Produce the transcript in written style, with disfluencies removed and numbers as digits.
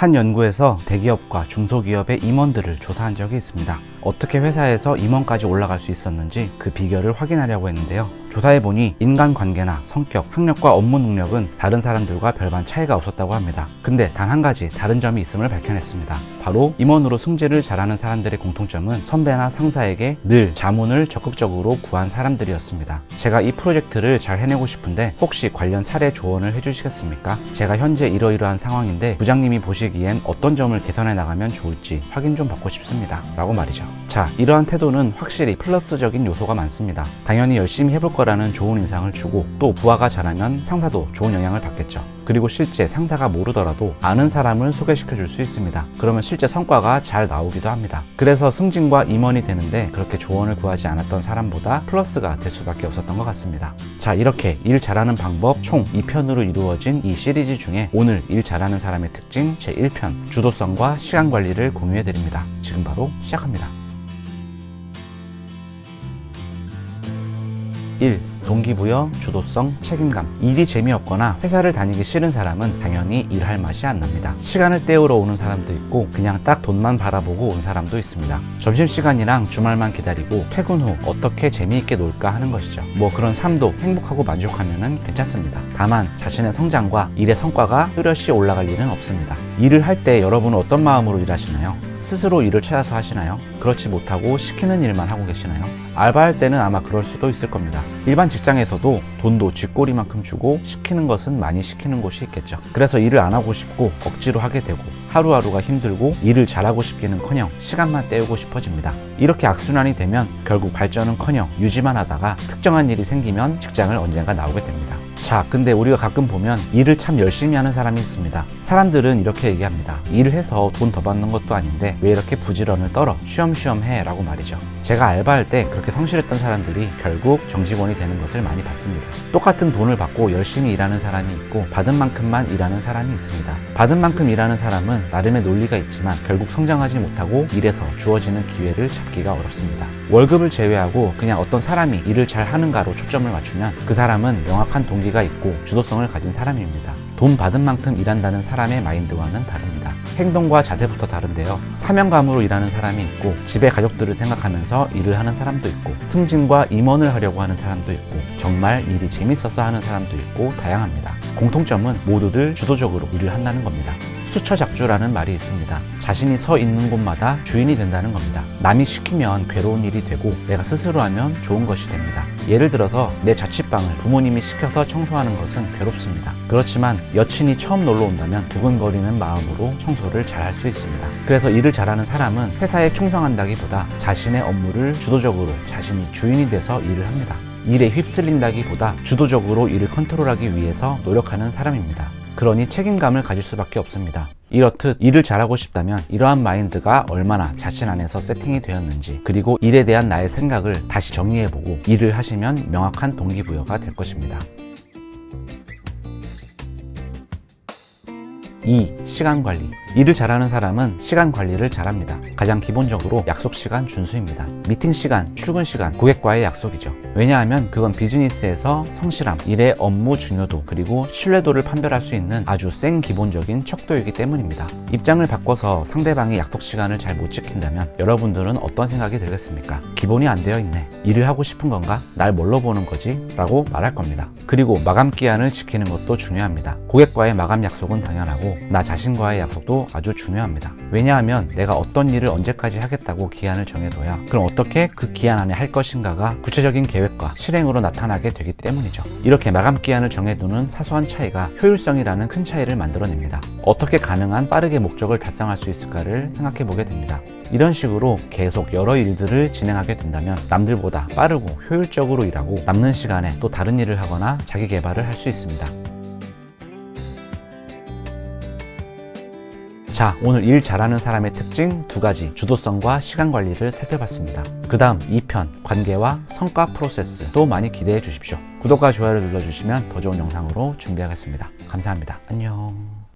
한 연구에서 대기업과 중소기업의 임원들을 조사한 적이 있습니다. 어떻게 회사에서 임원까지 올라갈 수 있었는지 그 비결을 확인하려고 했는데요. 조사해보니 인간관계나 성격, 학력과 업무 능력은 다른 사람들과 별반 차이가 없었다고 합니다. 근데 단 한 가지 다른 점이 있음을 밝혀냈습니다. 바로 임원으로 승진을 잘하는 사람들의 공통점은 선배나 상사에게 늘 자문을 적극적으로 구한 사람들이었습니다. 제가 이 프로젝트를 잘 해내고 싶은데 혹시 관련 사례 조언을 해주시겠습니까? 제가 현재 이러이러한 상황인데 부장님이 보시기엔 어떤 점을 개선해 나가면 좋을지 확인 좀 받고 싶습니다. 라고 말이죠. 자, 이러한 태도는 확실히 플러스적인 요소가 많습니다. 당연히 열심히 해볼 거라는 좋은 인상을 주고 또 부하가 잘하면 상사도 좋은 영향을 받겠죠. 그리고 실제 상사가 모르더라도 아는 사람을 소개시켜 줄 수 있습니다. 그러면 실제 성과가 잘 나오기도 합니다. 그래서 승진과 임원이 되는데 그렇게 조언을 구하지 않았던 사람보다 플러스가 될 수밖에 없었던 것 같습니다. 자, 이렇게 일 잘하는 방법 총 2편으로 이루어진 이 시리즈 중에 오늘 일 잘하는 사람의 특징 제1편 주도성과 시간 관리를 공유해 드립니다. 지금 바로 시작합니다. 1. 동기부여, 주도성, 책임감. 일이 재미없거나 회사를 다니기 싫은 사람은 당연히 일할 맛이 안 납니다. 시간을 때우러 오는 사람도 있고 그냥 딱 돈만 바라보고 온 사람도 있습니다. 점심시간이랑 주말만 기다리고 퇴근 후 어떻게 재미있게 놀까 하는 것이죠. 뭐 그런 삶도 행복하고 만족하면 괜찮습니다. 다만 자신의 성장과 일의 성과가 뚜렷이 올라갈 일은 없습니다. 일을 할 때 여러분은 어떤 마음으로 일하시나요? 스스로 일을 찾아서 하시나요? 그렇지 못하고 시키는 일만 하고 계시나요? 알바할 때는 아마 그럴 수도 있을 겁니다. 일반 직장에서도 돈도 쥐꼬리만큼 주고 시키는 것은 많이 시키는 곳이 있겠죠. 그래서 일을 안 하고 싶고 억지로 하게 되고 하루하루가 힘들고 일을 잘하고 싶기는커녕 시간만 때우고 싶어집니다. 이렇게 악순환이 되면 결국 발전은커녕 유지만 하다가 특정한 일이 생기면 직장을 언젠가 나오게 됩니다. 자, 근데 우리가 가끔 보면 일을 참 열심히 하는 사람이 있습니다. 사람들은 이렇게 얘기합니다. 일을 해서 돈 더 받는 것도 아닌데 왜 이렇게 부지런을 떨어? 쉬엄쉬엄 해 라고 말이죠. 제가 알바할 때 그렇게 성실했던 사람들이 결국 정직원이 되는 것을 많이 봤습니다. 똑같은 돈을 받고 열심히 일하는 사람이 있고 받은 만큼만 일하는 사람이 있습니다. 받은 만큼 일하는 사람은 나름의 논리가 있지만 결국 성장하지 못하고 일에서 주어지는 기회를 잡기가 어렵습니다. 월급을 제외하고 그냥 어떤 사람이 일을 잘 하는가로 초점을 맞추면 그 사람은 명확한 동기가 있고 주도성을 가진 사람입니다. 돈 받은 만큼 일한다는 사람의 마인드와는 다릅니다. 행동과 자세부터 다른데요. 사명감으로 일하는 사람이 있고 집의 가족들을 생각하면서 일을 하는 사람도 있고 승진과 임원을 하려고 하는 사람도 있고 정말 일이 재밌어서 하는 사람도 있고 다양합니다. 공통점은 모두들 주도적으로 일을 한다는 겁니다. 수처작주라는 말이 있습니다. 자신이 서 있는 곳마다 주인이 된다는 겁니다. 남이 시키면 괴로운 일이 되고 내가 스스로 하면 좋은 것이 됩니다. 예를 들어서 내 자취방을 부모님이 시켜서 청소하는 것은 괴롭습니다. 그렇지만 여친이 처음 놀러 온다면 두근거리는 마음으로 청소를 잘 할 수 있습니다. 그래서 일을 잘하는 사람은 회사에 충성한다기보다 자신의 업무를 주도적으로 자신이 주인이 돼서 일을 합니다. 일에 휩쓸린다기보다 주도적으로 일을 컨트롤하기 위해서 노력하는 사람입니다. 그러니 책임감을 가질 수밖에 없습니다. 이렇듯 일을 잘하고 싶다면 이러한 마인드가 얼마나 자신 안에서 세팅이 되었는지 그리고 일에 대한 나의 생각을 다시 정리해보고 일을 하시면 명확한 동기부여가 될 것입니다. 2. 시간 관리. 일을 잘하는 사람은 시간 관리를 잘합니다. 가장 기본적으로 약속 시간 준수입니다. 미팅 시간, 출근 시간, 고객과의 약속이죠. 왜냐하면 그건 비즈니스에서 성실함, 일의 업무 중요도, 그리고 신뢰도를 판별할 수 있는 아주 센 기본적인 척도이기 때문입니다. 입장을 바꿔서 상대방이 약속 시간을 잘 못 지킨다면 여러분들은 어떤 생각이 들겠습니까? 기본이 안 되어 있네. 일을 하고 싶은 건가? 날 뭘로 보는 거지? 라고 말할 겁니다. 그리고 마감 기한을 지키는 것도 중요합니다. 고객과의 마감 약속은 당연하고 나 자신과의 약속도 아주 중요합니다. 왜냐하면 내가 어떤 일을 언제까지 하겠다고 기한을 정해둬야 그럼 어떻게 그 기한 안에 할 것인가가 구체적인 계획과 실행으로 나타나게 되기 때문이죠. 이렇게 마감 기한을 정해두는 사소한 차이가 효율성이라는 큰 차이를 만들어냅니다. 어떻게 가능한 빠르게 목적을 달성할 수 있을까를 생각해 보게 됩니다. 이런 식으로 계속 여러 일들을 진행하게 된다면 남들보다 빠르고 효율적으로 일하고 남는 시간에 또 다른 일을 하거나 자기 개발을 할 수 있습니다. 자, 오늘 일 잘하는 사람의 특징 2가지, 주도성과 시간 관리를 살펴봤습니다. 그 다음 2편, 관계와 성과 프로세스도 많이 기대해 주십시오. 구독과 좋아요를 눌러주시면 더 좋은 영상으로 준비하겠습니다. 감사합니다. 안녕.